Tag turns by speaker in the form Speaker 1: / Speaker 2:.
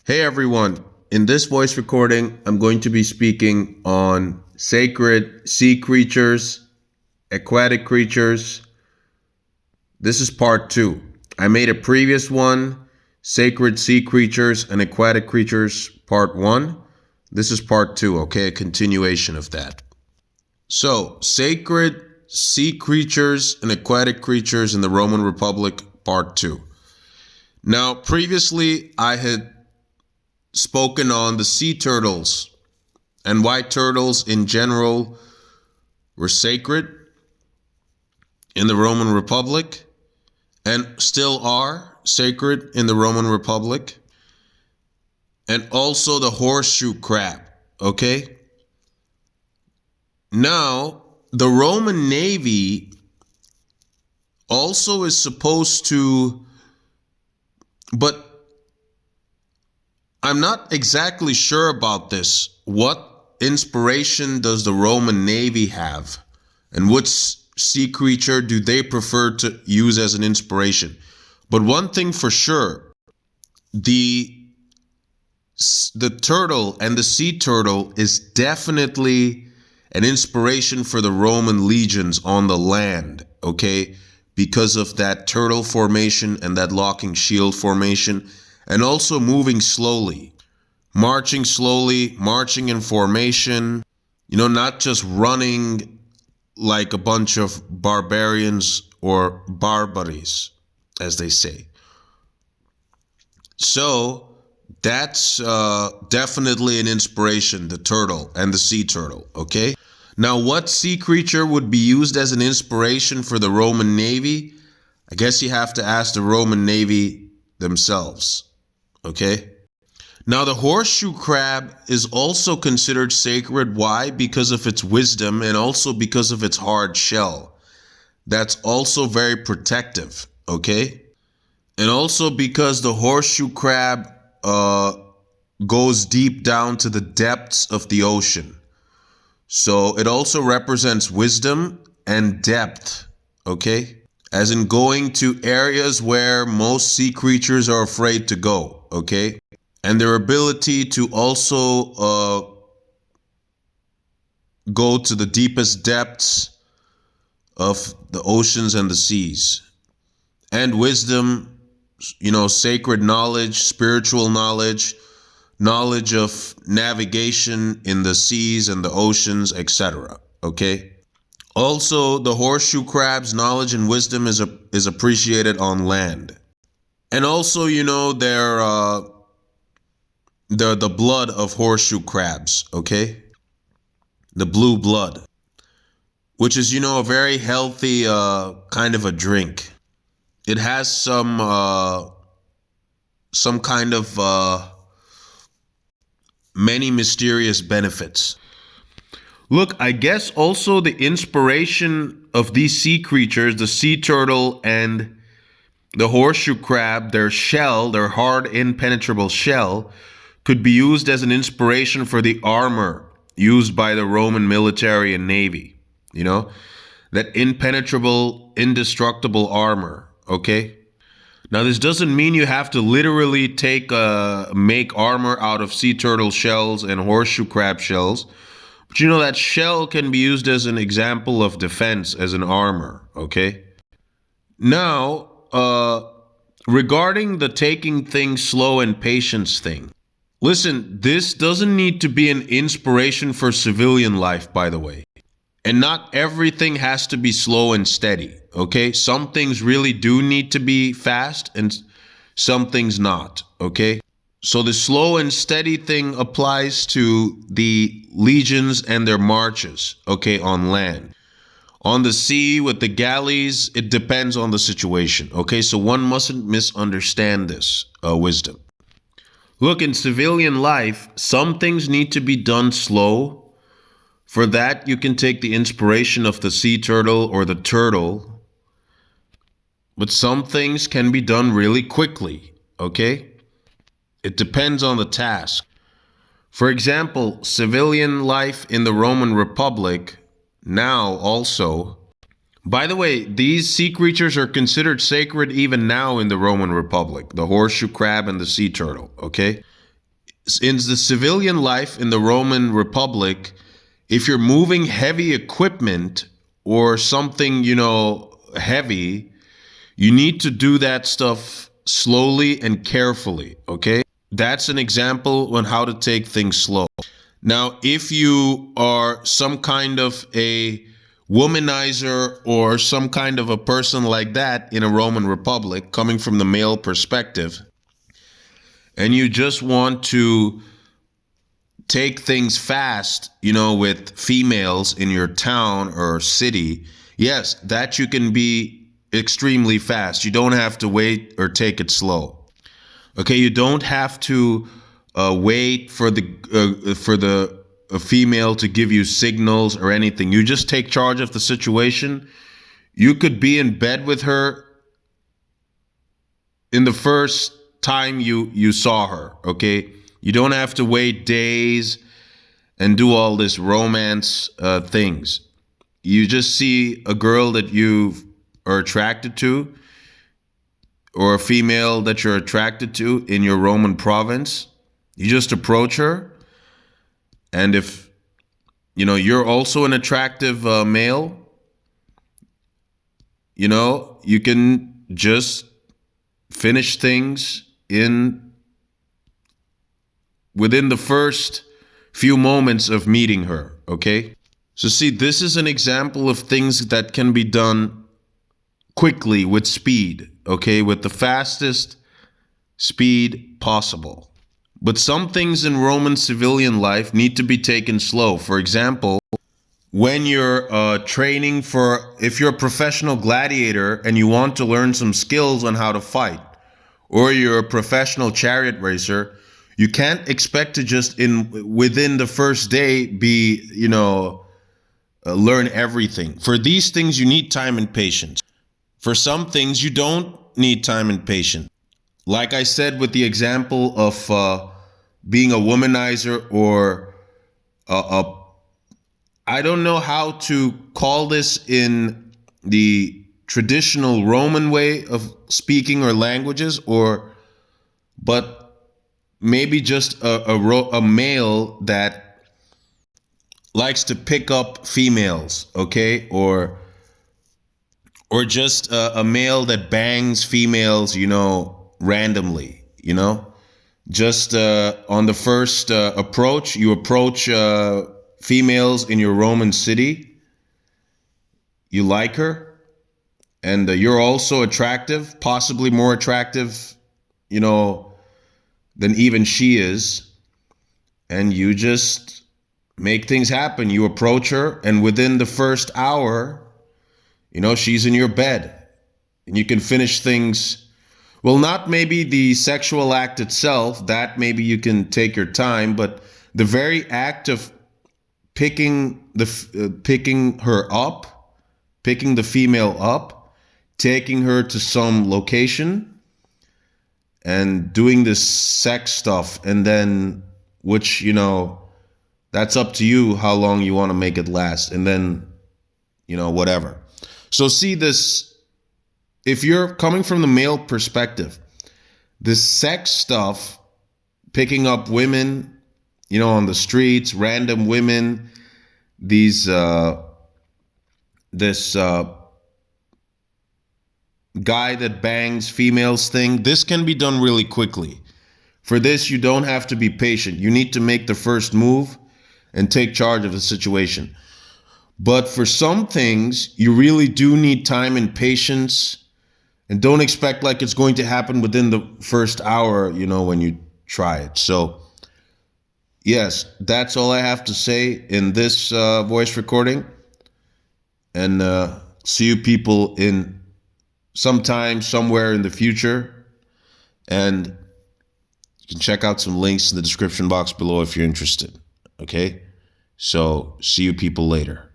Speaker 1: Hey everyone, in this voice recording, I'm going to be speaking on sacred sea creatures, aquatic creatures. This is part 2. I made a previous one, sacred sea creatures and aquatic creatures, part 1. This is part 2, okay? A continuation of that. So, sacred sea creatures and aquatic creatures in the Roman Republic, part 2. Now, previously, I had spoken on the sea turtles and why turtles in general were sacred in the Roman Republic and still are sacred in the Roman Republic, and also the horseshoe crab, okay? Now, the Roman Navy also is supposed to, but I'm not exactly sure about this. What inspiration does the Roman Navy have? And which sea creature do they prefer to use as an inspiration? But one thing for sure, the turtle and the sea turtle is definitely an inspiration for the Roman legions on the land, okay? Because of that turtle formation and that locking shield formation, and also moving slowly, marching in formation, not just running like a bunch of barbarians or barbaries, as they say. So that's definitely an inspiration, the turtle and the sea turtle, okay? Now, what sea creature would be used as an inspiration for the Roman Navy? I guess you have to ask the Roman Navy themselves, okay? Now, the horseshoe crab is also considered sacred. Why? Because of its wisdom and also because of its hard shell. That's also very protective, okay? And also because the horseshoe crab goes deep down to the depths of the ocean. So it also represents wisdom and depth, okay? As in going to areas where most sea creatures are afraid to go, okay? And their ability to also go to the deepest depths of the oceans and the seas. And wisdom, sacred knowledge, spiritual knowledge, knowledge of navigation in the seas and the oceans, etc. Okay? Also, the horseshoe crab's knowledge and wisdom is appreciated on land. And also, the blood of horseshoe crabs, okay? The blue blood, which is, a very healthy kind of a drink. It has some kind of many mysterious benefits. Look, I guess also the inspiration of these sea creatures, the sea turtle and the horseshoe crab, their shell, their hard, impenetrable shell, could be used as an inspiration for the armor used by the Roman military and navy. That impenetrable, indestructible armor, okay? Now, this doesn't mean you have to literally make armor out of sea turtle shells and horseshoe crab shells. But that shell can be used as an example of defense, as an armor, okay? Now, regarding the taking things slow and patience thing. Listen, this doesn't need to be an inspiration for civilian life, by the way. And not everything has to be slow and steady, okay? Some things really do need to be fast and some things not, okay? So the slow and steady thing applies to the legions and their marches, okay, on land. On the sea with the galleys, it depends on the situation, okay? So one mustn't misunderstand this wisdom. Look, in civilian life, some things need to be done slow. For that, you can take the inspiration of the sea turtle or the turtle. But some things can be done really quickly, okay? It depends on the task. For example, civilian life in the Roman Republic, now also. By the way, these sea creatures are considered sacred even now in the Roman Republic, the horseshoe crab and the sea turtle, okay? In the civilian life in the Roman Republic, if you're moving heavy equipment or something, heavy, you need to do that stuff slowly and carefully, okay? That's an example on how to take things slow. Now, if you are some kind of a womanizer or some kind of a person like that in a Roman Republic, coming from the male perspective, and you just want to take things fast, with females in your town or city, yes, that you can be extremely fast. You don't have to wait or take it slow. Okay, you don't have to wait for the female to give you signals or anything. You just take charge of the situation. You could be in bed with her in the first time you saw her. Okay, you don't have to wait days and do all this romance things. You just see a girl that you are attracted to, or a female that you're attracted to in your Roman province. You just approach her, and if you're also an attractive male, you can just finish things within the first few moments of meeting her, okay? So see, this is an example of things that can be done quickly with speed, okay? With the fastest speed possible. But some things in Roman civilian life need to be taken slow. For example, when you're training if you're a professional gladiator and you want to learn some skills on how to fight, or you're a professional chariot racer, you can't expect to just within the first day be, learn everything. For these things, you need time and patience. For some things, you don't need time and patience. Like I said with the example of being a womanizer or I don't know how to call this in the traditional Roman way of speaking or languages, but maybe just a male that likes to pick up females, okay? Or just a male that bangs females, randomly, just on the first approach, you approach females in your Roman city. You like her, and you're also attractive, possibly more attractive, than even she is. And you just make things happen. You approach her, and within the first hour, she's in your bed, and you can finish things. Well, not maybe the sexual act itself, that maybe you can take your time, but the very act of picking her up, picking the female up, taking her to some location, and doing this sex stuff, and then, which, that's up to you how long you want to make it last, and then, whatever. So see this, if you're coming from the male perspective, this sex stuff, picking up women, on the streets, random women, this guy that bangs females thing, this can be done really quickly. For this, you don't have to be patient. You need to make the first move and take charge of the situation. But for some things, you really do need time and patience, and don't expect like it's going to happen within the first hour, when you try it. So yes, that's all I have to say in this voice recording. And see you people in sometime, somewhere in the future. And you can check out some links in the description box below if you're interested. Okay? So see you people later.